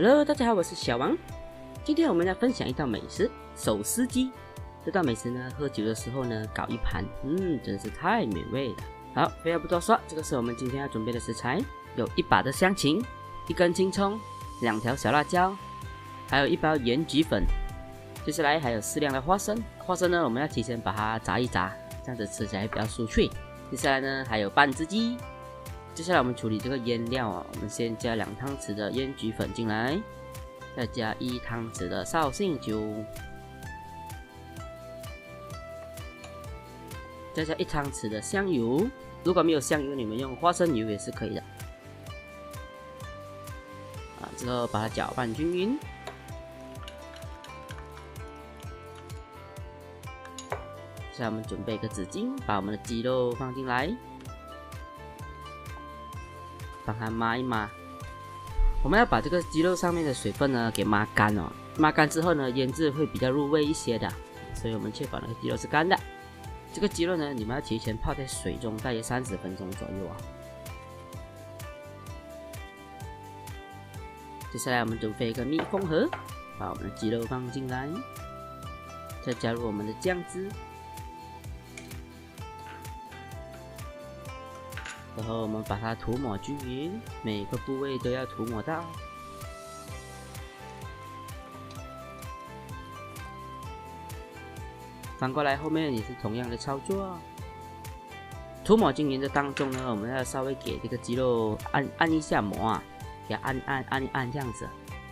Hello， 大家好，我是小王。今天我们来分享一道美食——手撕鸡。这道美食呢，喝酒的时候呢，搞一盘，真是太美味了。好，废话不多说，这个是我们今天要准备的食材，有1把的香芹，1根青葱，2条小辣椒，还有1包盐焗粉。接下来还有适量的花生，花生呢，我们要提前把它炸一炸，这样子吃起来比较酥脆。接下来呢，还有半只鸡。接下来我们处理这个腌料我们先加2汤匙的盐焗粉进来，再加1汤匙的绍兴酒，再加1汤匙的香油。如果没有香油，你们用花生油也是可以的。之后把它搅拌均匀。现在我们准备一个纸巾，把我们的鸡肉放进来，帮它抹一抹。我们要把这个鸡肉上面的水分呢给抹干抹干之后呢，腌制会比较入味一些的，所以我们确保那个鸡肉是干的。这个鸡肉呢，你们要提前泡在水中大约30分钟左右接下来我们准备一个密封盒，把我们的鸡肉放进来，再加入我们的酱汁，然后我们把它涂抹均匀，每个部位都要涂抹到。反过来后面也是同样的操作。涂抹均匀的当中呢，我们要稍微给这个鸡肉按一下膜给它按这样子，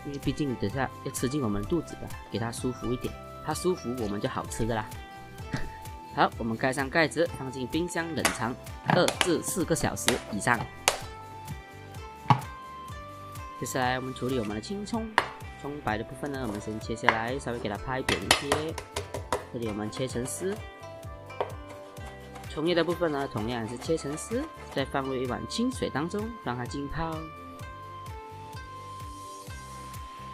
因为毕竟等下要吃进我们肚子的，给它舒服一点，它舒服我们就好吃的啦。好，我们盖上盖子，放进冰箱冷藏2至4个小时以上。接下来我们处理我们的青葱，葱白的部分呢，我们先切下来，稍微给它拍扁一些。这里我们切成丝。葱叶的部分呢，同样也是切成丝，再放入1碗清水当中，让它浸泡。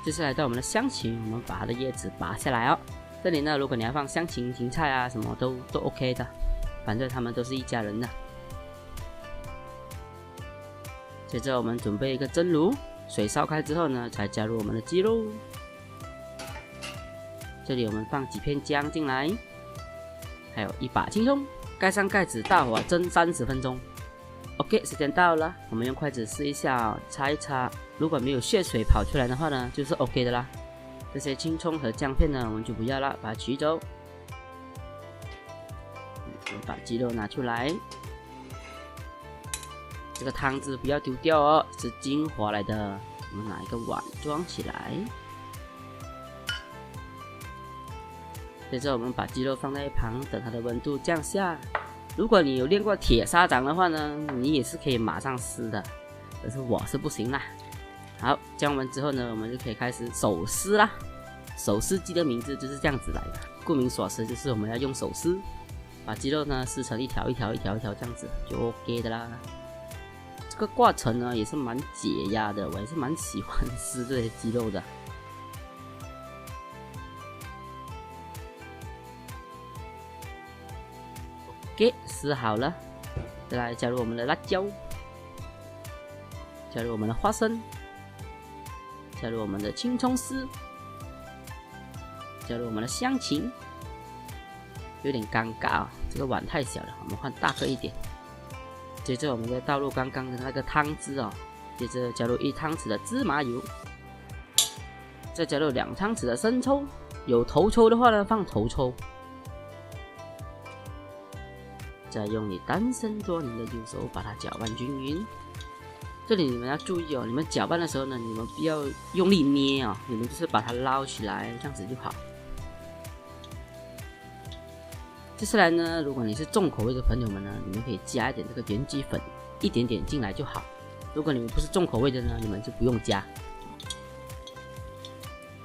接下来到我们的香芹，我们把它的叶子拔下来这里呢，如果你要放香芹、芹菜什么都 OK 的，反正他们都是一家人的。接着我们准备一个蒸炉，水烧开之后呢，才加入我们的鸡肉。这里我们放几片姜进来，还有1把青葱，盖上盖子，大火蒸30分钟。OK， 时间到了，我们用筷子试一下擦一擦，如果没有血水跑出来的话呢，就是 OK 的啦。这些青葱和姜片呢，我们就不要了，把它取走。我们把鸡肉拿出来，这个汤汁不要丢掉是精华来的。我们拿一个碗装起来。接着我们把鸡肉放在一旁，等它的温度降下。如果你有练过铁砂掌的话呢，你也是可以马上撕的，可是我是不行啦。好，降温之后呢，我们就可以开始手撕啦。手撕鸡的名字就是这样子来的，顾名所思，就是我们要用手撕，把鸡肉呢撕成一条一条这样子就 OK 的啦。这个过程呢也是蛮解压的，我也是蛮喜欢撕这些鸡肉的。OK， 撕好了，再来加入我们的辣椒，加入我们的花生，加入我们的青葱丝，加入我们的香芹。有点尴尬这个碗太小了，我们换大个一点。接着我们再倒入刚刚的那个汤汁接着加入1汤匙的芝麻油，再加入2汤匙的生抽，有头抽的话呢放头抽。再用你单身多年的右手把它搅拌均匀。这里你们要注意你们搅拌的时候呢，你们不要用力捏你们就是把它捞起来，这样子就好。接下来呢，如果你是重口味的朋友们呢，你们可以加一点这个盐焗粉，一点点进来就好。如果你们不是重口味的呢，你们就不用加。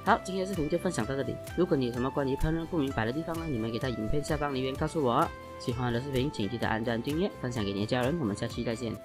好，今天的视频就分享到这里。如果你有什么关于烹饪不明白的地方呢，你们可以在影片下方留言告诉我。喜欢我的视频请记得按赞、订阅、分享给你的家人。我们下期再见。